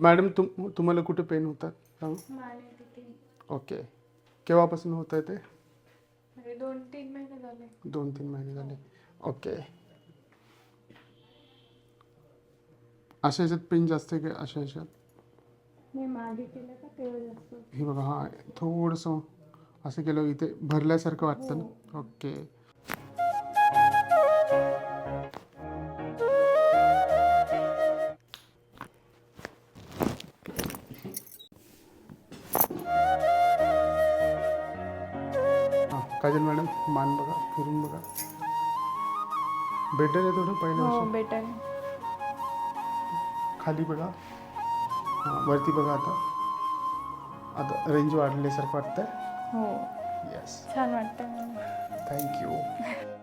Madam तुम्हाला कुठे pen होतात सांग. माने तिथे ओके. केव्हापासून होत आहे ते? म्हणजे 2-3 महिने झाले. 2-3 महिने झाले. ओके. अशा ह्याच्यात पेन जास्त आहे का अशा ह्याच्यात? मी मागे केलं का तेव्हा जास्त. हे बघा, हां थोडंसं असं केलं इथे भरल्यासारखं वाटतं ना. ओके. हां काजल मॅडम मान बघा, फिरून बघा. बेटर आहे थोडं हो पहिल्यापेक्षा? बेटर. खाली बघा. हां वरती बघा. आता रेंज वाढल्यासारखं वाटतंय. हो येस. छान वाटतं मला. थँक्यू.